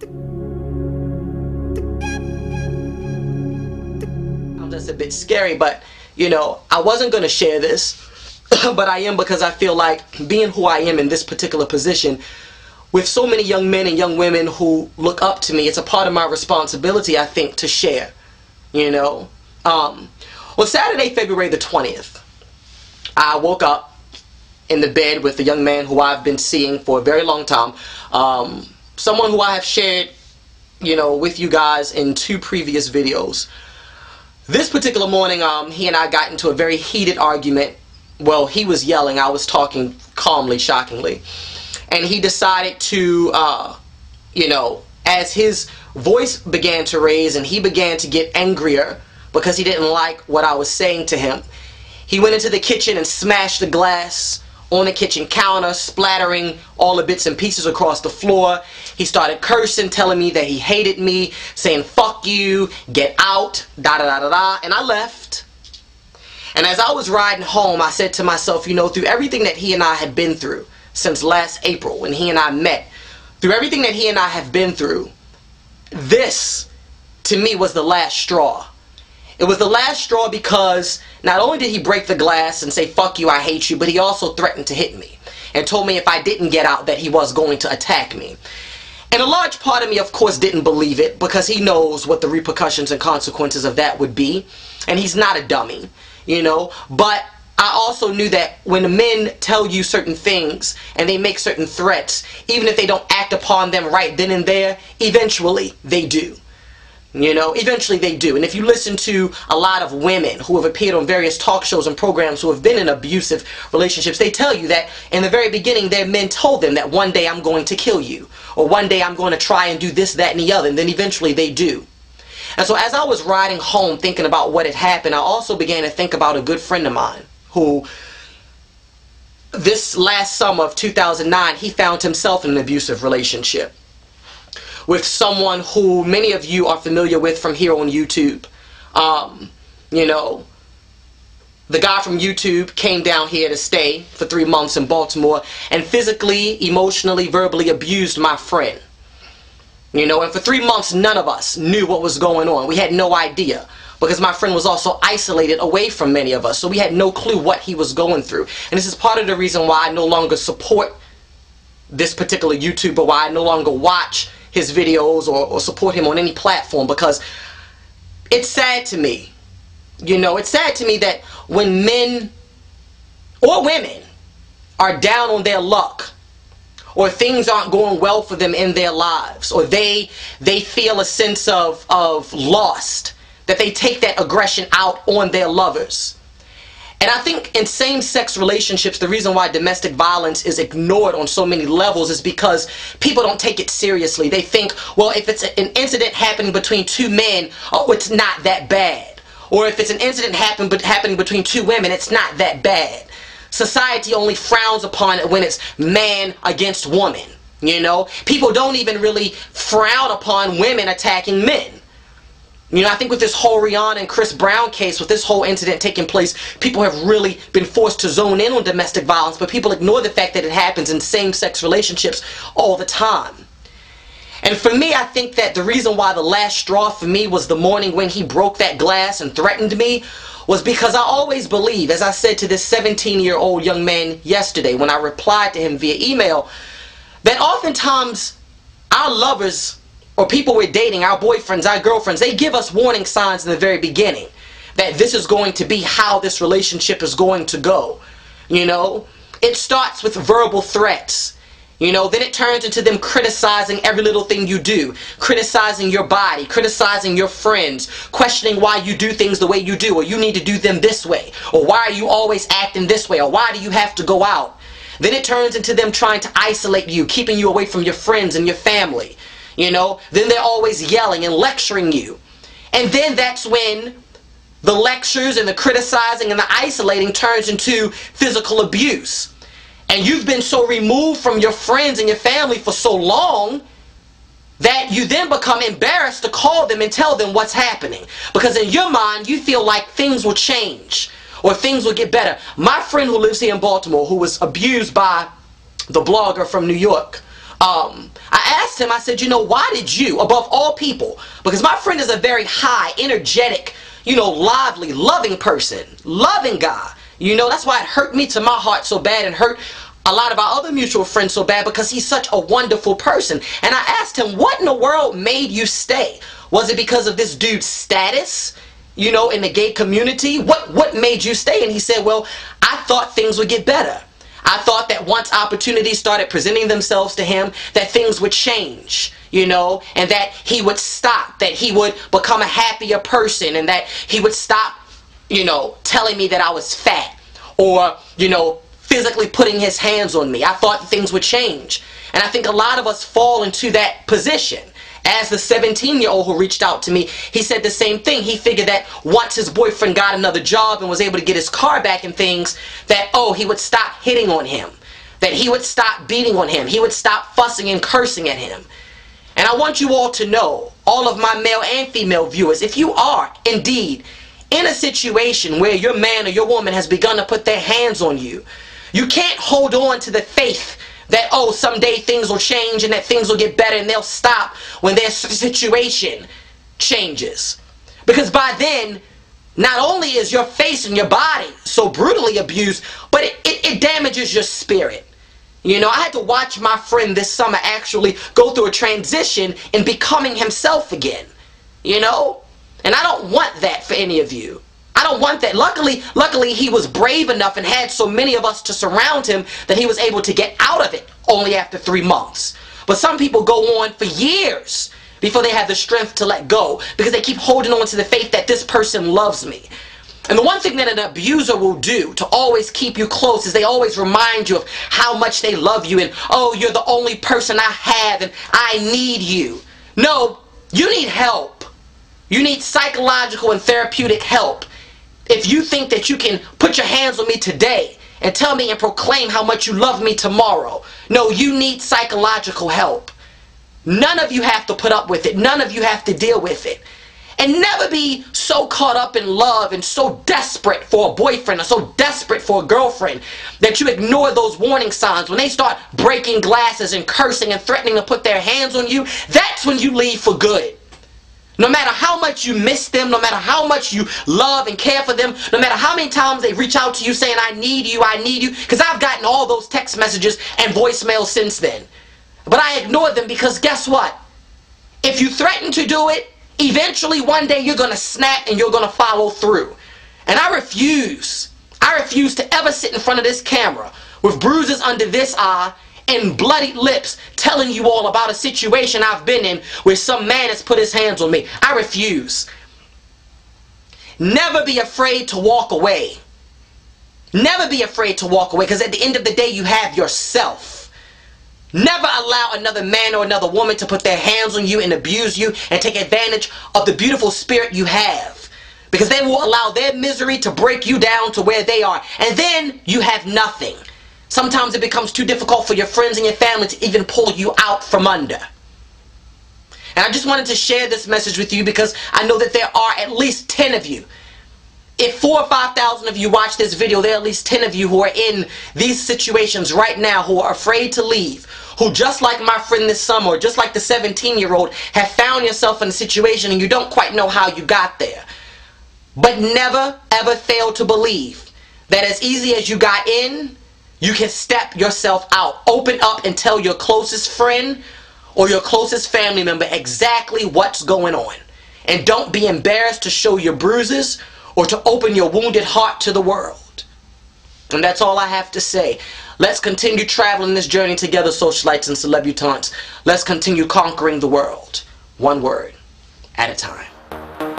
That's a bit scary, but you know, I wasn't going to share this, but I am, because I feel like being who I am in this particular position with so many young men and young women who look up to me, it's a part of my responsibility, I think, to share, you know. Well, Saturday, February the 20th, I woke up in the bed with a young man who I've been seeing for a very long time, someone who I have shared, you know, with you guys in 2 previous videos. This particular morning, he and I got into a very heated argument. Well, he was yelling, I was talking calmly, shockingly. And he decided to, you know, as his voice began to raise and he began to get angrier because he didn't like what I was saying to him, he went into the kitchen and smashed the glass on the kitchen counter, splattering all the bits and pieces across the floor. He started cursing, telling me that he hated me, saying, "Fuck you, get out, da da da da da," and I left. And as I was riding home, I said to myself, you know, through everything that he and I had been through since last April when he and I met, through everything that he and I have been through, this, to me, was the last straw. It was the last straw because not only did he break the glass and say, "Fuck you, I hate you," but he also threatened to hit me and told me if I didn't get out that he was going to attack me. And a large part of me, of course, didn't believe it because he knows what the repercussions and consequences of that would be. And he's not a dummy, you know. But I also knew that when the men tell you certain things and they make certain threats, even if they don't act upon them right then and there, eventually they do. You know, eventually they do. And if you listen to a lot of women who have appeared on various talk shows and programs who have been in abusive relationships, they tell you that in the very beginning their men told them that one day I'm going to kill you, or one day I'm going to try and do this, that, and the other, and then eventually they do. And so as I was riding home thinking about what had happened, I also began to think about a good friend of mine who, this last summer of 2009, he found himself in an abusive relationship with someone who many of you are familiar with from here on YouTube. You know, the guy from YouTube came down here to stay for 3 months in Baltimore and physically, emotionally, verbally abused my friend. You know, and for 3 months none of us knew what was going on. We had no idea because my friend was also isolated away from many of us, so we had no clue what he was going through. And this is part of the reason why I no longer support this particular YouTuber, why I no longer watch his videos or support him on any platform, because it's sad to me, you know, it's sad to me that when men or women are down on their luck, or things aren't going well for them in their lives, or they feel a sense of lost, that they take that aggression out on their lovers. And I think in same-sex relationships, the reason why domestic violence is ignored on so many levels is because people don't take it seriously. They think, well, if it's an incident happening between 2 men, oh, it's not that bad. Or if it's an incident happening between 2 women, it's not that bad. Society only frowns upon it when it's man against woman, you know? People don't even really frown upon women attacking men. You know, I think with this whole Rihanna and Chris Brown case, with this whole incident taking place, people have really been forced to zone in on domestic violence, but people ignore the fact that it happens in same-sex relationships all the time. And for me, I think that the reason why the last straw for me was the morning when he broke that glass and threatened me was because I always believe, as I said to this 17-year-old young man yesterday when I replied to him via email, that oftentimes our lovers, or people we're dating, our boyfriends, our girlfriends, they give us warning signs in the very beginning that this is going to be how this relationship is going to go. You know, it starts with verbal threats. You know, then it turns into them criticizing every little thing you do, criticizing your body, criticizing your friends, questioning why you do things the way you do, or you need to do them this way, or why are you always acting this way, or why do you have to go out? Then it turns into them trying to isolate you, keeping you away from your friends and your family. You know, then they're always yelling and lecturing you. And then that's when the lectures and the criticizing and the isolating turns into physical abuse. And you've been so removed from your friends and your family for so long that you then become embarrassed to call them and tell them what's happening. Because in your mind, you feel like things will change or things will get better. My friend who lives here in Baltimore, who was abused by the blogger from New York, I asked him, I said, you know, why did you, above all people, because my friend is a very high, energetic, you know, lively, loving person, loving guy. You know, that's why it hurt me to my heart so bad and hurt a lot of our other mutual friends so bad, because he's such a wonderful person. And I asked him, what in the world made you stay? Was it because of this dude's status, you know, in the gay community? What made you stay? And he said, well, I thought things would get better. I thought that once opportunities started presenting themselves to him, that things would change, you know, and that he would stop, that he would become a happier person, and that he would stop, you know, telling me that I was fat, or, you know, physically putting his hands on me. I thought things would change. And I think a lot of us fall into that position. As the 17-year-old who reached out to me, he said the same thing. He figured that once his boyfriend got another job and was able to get his car back and things, that, oh, he would stop hitting on him, that he would stop beating on him, he would stop fussing and cursing at him. And I want you all to know, all of my male and female viewers, if you are indeed in a situation where your man or your woman has begun to put their hands on you, you can't hold on to the faith that, oh, someday things will change and that things will get better and they'll stop when their situation changes. Because by then, not only is your face and your body so brutally abused, but it damages your spirit. You know, I had to watch my friend this summer actually go through a transition in becoming himself again. You know? And I don't want that for any of you. I don't want that. Luckily, he was brave enough and had so many of us to surround him that he was able to get out of it only after 3 months. But some people go on for years before they have the strength to let go, because they keep holding on to the faith that this person loves me. And the one thing that an abuser will do to always keep you close is they always remind you of how much they love you and, oh, you're the only person I have and I need you. No, you need help. You need psychological and therapeutic help. If you think that you can put your hands on me today and tell me and proclaim how much you love me tomorrow, no, you need psychological help. None of you have to put up with it. None of you have to deal with it. And never be so caught up in love and so desperate for a boyfriend or so desperate for a girlfriend that you ignore those warning signs. When they start breaking glasses and cursing and threatening to put their hands on you, that's when you leave for good. No matter how much you miss them, no matter how much you love and care for them, no matter how many times they reach out to you saying, I need you, because I've gotten all those text messages and voicemails since then. But I ignore them because guess what? If you threaten to do it, eventually one day you're going to snap and you're going to follow through. And I refuse to ever sit in front of this camera with bruises under this eye and bloodied lips telling you all about a situation I've been in where some man has put his hands on me. I refuse. Never be afraid to walk away. Never be afraid to walk away, because at the end of the day you have yourself. Never allow another man or another woman to put their hands on you and abuse you and take advantage of the beautiful spirit you have, because they will allow their misery to break you down to where they are, and then you have nothing. Sometimes it becomes too difficult for your friends and your family to even pull you out from under. And I just wanted to share this message with you because I know that there are at least 10 of you. If 4,000 or 5,000 of you watch this video, there are at least 10 of you who are in these situations right now, who are afraid to leave, who, just like my friend this summer, or just like the 17-year-old, have found yourself in a situation and you don't quite know how you got there. But never ever fail to believe that as easy as you got in, you can step yourself out. Open up and tell your closest friend or your closest family member exactly what's going on. And don't be embarrassed to show your bruises or to open your wounded heart to the world. And that's all I have to say. Let's continue traveling this journey together, socialites and celebutantes. Let's continue conquering the world, one word at a time.